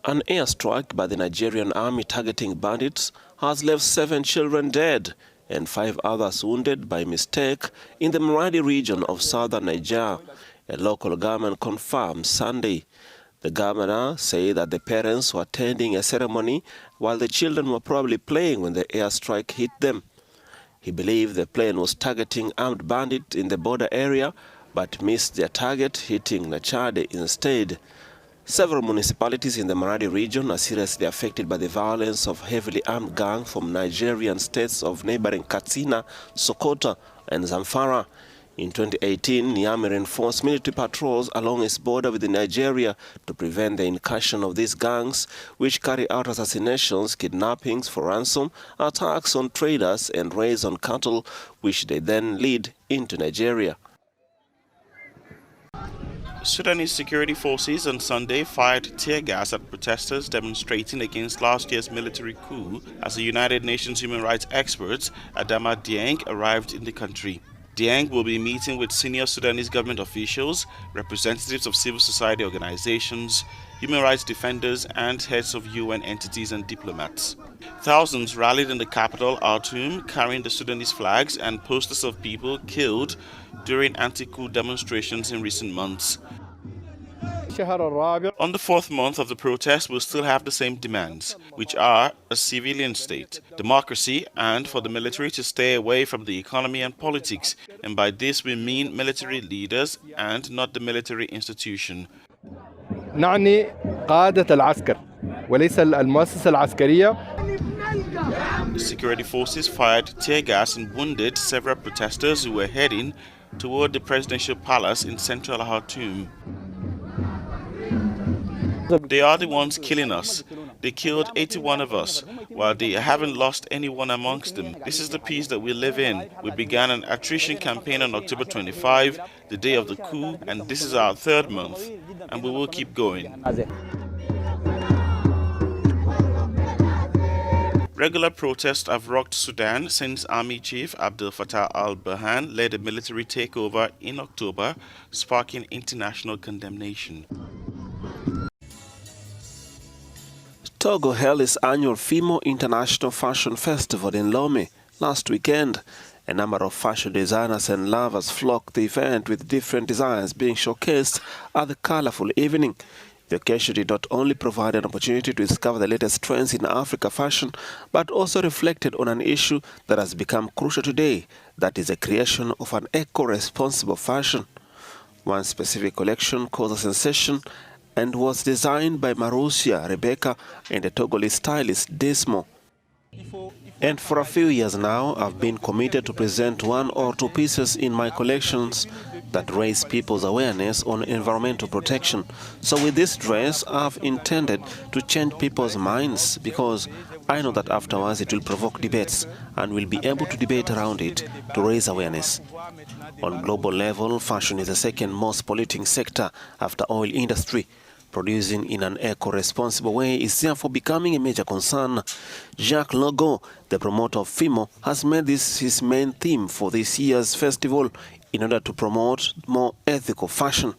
An airstrike by the Nigerian army targeting bandits has left 7 children dead and 5 others wounded by mistake in the Maradi region of southern Niger, a local government confirmed Sunday. The governor said that the parents were attending a ceremony while the children were probably playing when the airstrike hit them. He believed the plane was targeting armed bandits in the border area but missed their target, hitting Nachade instead. Several municipalities in the Maradi region are seriously affected by the violence of heavily armed gangs from Nigerian states of neighboring Katsina, Sokoto and Zamfara. In 2018, Niamey reinforced military patrols along its border with Nigeria to prevent the incursion of these gangs, which carry out assassinations, kidnappings for ransom, attacks on traders and raids on cattle, which they then lead into Nigeria. Sudanese security forces on Sunday fired tear gas at protesters demonstrating against last year's military coup as the United Nations human rights experts Adama Dieng arrived in the country. Dieng will be meeting with senior Sudanese government officials, representatives of civil society organizations, human rights defenders, and heads of UN entities and diplomats. Thousands rallied in the capital, Khartoum, carrying the Sudanese flags and posters of people killed during anti-coup demonstrations in recent months. On the 4th month of the protest, we'll still have the same demands, which are a civilian state, democracy, and for the military to stay away from the economy and politics. And by this we mean military leaders and not the military institution. نعني قادة العسكر وليس المؤسسة العسكرية. The security forces fired tear gas and wounded several protesters who were heading toward the presidential palace in central Khartoum. They are the ones killing us. They killed 81 of us, while they haven't lost anyone amongst them. This is the peace that we live in. We began an attrition campaign on October 25, the day of the coup, and this is our 3rd month, and we will keep going. Regular protests have rocked Sudan since Army Chief Abdel Fattah al-Burhan led a military takeover in October, sparking international condemnation. Togo held its annual FIMO International Fashion Festival in Lomé last weekend. A number of fashion designers and lovers flocked to the event with different designs being showcased at the colorful evening. The occasion did not only provide an opportunity to discover the latest trends in Africa fashion, but also reflected on an issue that has become crucial today, that is the creation of an eco-responsible fashion. One specific collection caused a sensation and was designed by Marusia Rebecca and the Togolese stylist Desmo. And for a few years now, I've been committed to present 1 or 2 pieces in my collections that raise people's awareness on environmental protection. So with this dress, I've intended to change people's minds, because I know that afterwards it will provoke debates and we'll be able to debate around it to raise awareness. On global level, fashion is the second most polluting sector after oil industry. Producing in an eco-responsible way is therefore becoming a major concern. Jacques Logo, the promoter of FIMO, has made this his main theme for this year's festival in order to promote more ethical fashion.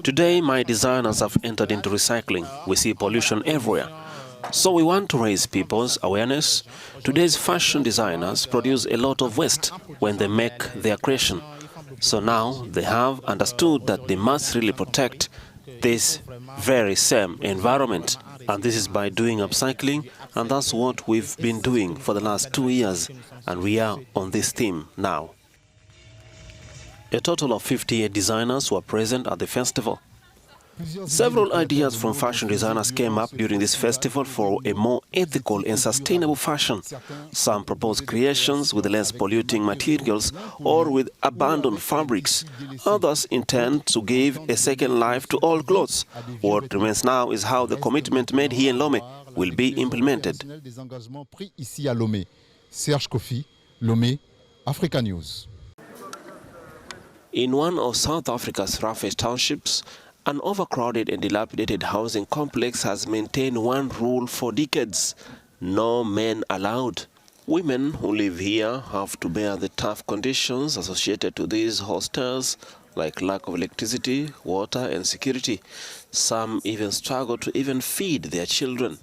Today, my designers have entered into recycling. We see pollution everywhere. So we want to raise people's awareness. Today's fashion designers produce a lot of waste when they make their creation. So now they have understood that they must really protect this very same environment. And this is by doing upcycling, and that's what we've been doing for the last 2 years. And we are on this theme now. A total of 58 designers were present at the festival. Several ideas from fashion designers came up during this festival for a more ethical and sustainable fashion. Some proposed creations with less polluting materials or with abandoned fabrics. Others intend to give a second life to all clothes. What remains now is how the commitment made here in Lomé will be implemented. Lomé, Africa News. In one of South Africa's roughest townships, an overcrowded and dilapidated housing complex has maintained one rule for decades: no men allowed. Women who live here have to bear the tough conditions associated to these hostels, like lack of electricity, water and security. Some even struggle to even feed their children.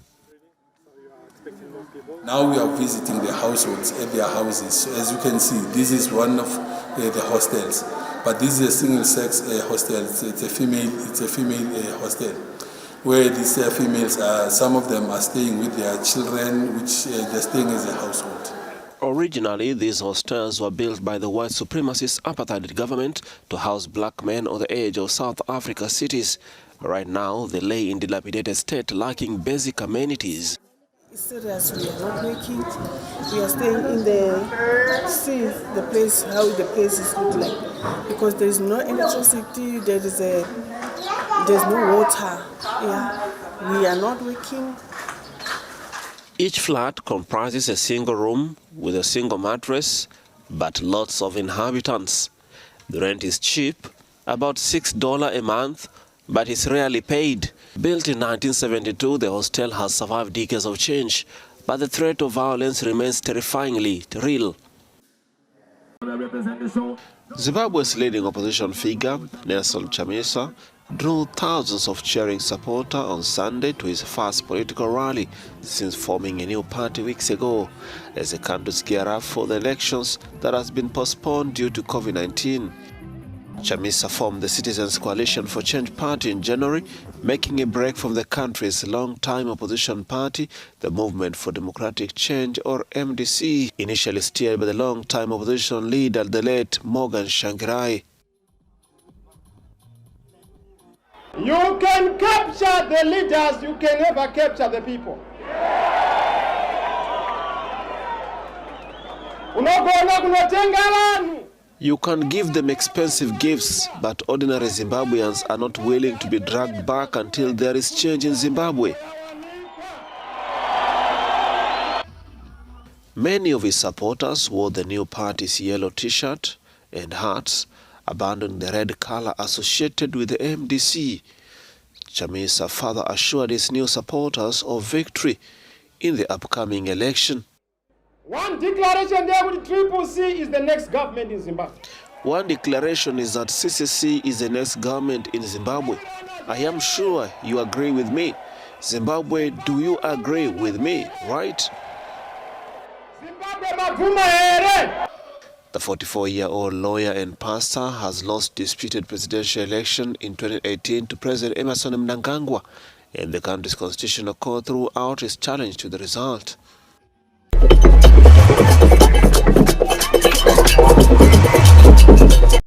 Now we are visiting the households at their houses. So as you can see, this is one of the hostels, but this is a single-sex hostel. It's a female hostel, where these females, some of them are staying with their children, which they're staying as a household. Originally, these hostels were built by the white supremacist apartheid government to house black men on the edge of South Africa cities. Right now, they lay in dilapidated state, lacking basic amenities. It's serious, we are not working. We are staying in the place, how the place is look like. Because there is no electricity, there's no water. Yeah. We are not working. Each flat comprises a single room with a single mattress, but lots of inhabitants. The rent is cheap, about $6 a month, but it's rarely paid. Built in 1972, the hostel has survived decades of change, but the threat of violence remains terrifyingly real. Zimbabwe's leading opposition figure, Nelson Chamisa, drew thousands of cheering supporters on Sunday to his first political rally since forming a new party weeks ago, as the country's gear up for the elections that has been postponed due to COVID-19. Chamisa formed the Citizens Coalition for Change party in January, making a break from the country's long-time opposition party, the Movement for Democratic Change, or MDC, initially steered by the long-time opposition leader, the late Morgan Tsvangirai. You can capture the leaders, you can never capture the people. You can give them expensive gifts, but ordinary Zimbabweans are not willing to be dragged back until there is change in Zimbabwe. Many of his supporters wore the new party's yellow t-shirt and hats, abandoning the red color associated with the MDC. Chamisa further assured his new supporters of victory in the upcoming election. One declaration there with CCC is the next government in Zimbabwe. One declaration is that CCC is the next government in Zimbabwe. I am sure you agree with me. Zimbabwe, do you agree with me, right? The 44-year-old lawyer and pastor has lost disputed presidential election in 2018 to President Emmerson Mnangagwa, and the country's constitutional court threw out its challenge to the result.